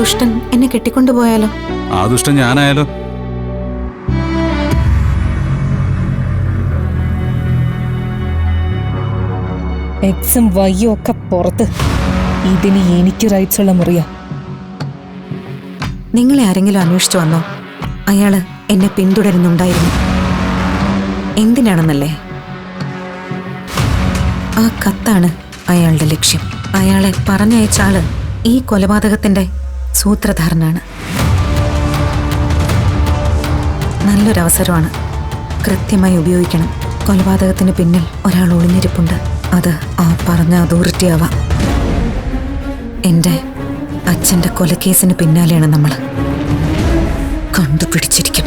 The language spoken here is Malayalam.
ദുഷ്ടൻ എന്നെ കെട്ടിക്കൊണ്ടുപോയാലോ? ആ ദുഷ്ടൻ ഞാനായാലോ? എക്സും വയ്യും ഒക്കെ പുറത്ത്. ഇതിന് എനിക്ക് റൈറ്റ്സ് ഉള്ള മുറിയാ. നിങ്ങളെ ആരെങ്കിലും അന്വേഷിച്ചു വന്നോ? അയാള് എന്നെ പിന്തുടരുന്നുണ്ടായിരുന്നു. എന്തിനാണെന്നല്ലേ? ആ കത്താണ് അയാളുടെ ലക്ഷ്യം. അയാളെ പറഞ്ഞയച്ച ആള് ഈ കൊലപാതകത്തിന്റെ സൂത്രധാരനാണ്. നല്ലൊരവസരമാണ്, കൃത്യമായി ഉപയോഗിക്കണം. കൊലപാതകത്തിന് പിന്നിൽ ഒരാൾ ഒളിഞ്ഞിരിപ്പുണ്ട്. അത് ആ പറഞ്ഞ അതോറിറ്റി ആവാം. എന്റെ അച്ഛന്റെ കൊലക്കേസിന് പിന്നാലെയാണ് നമ്മൾ. കണ്ടുപിടിച്ചിരിക്കും.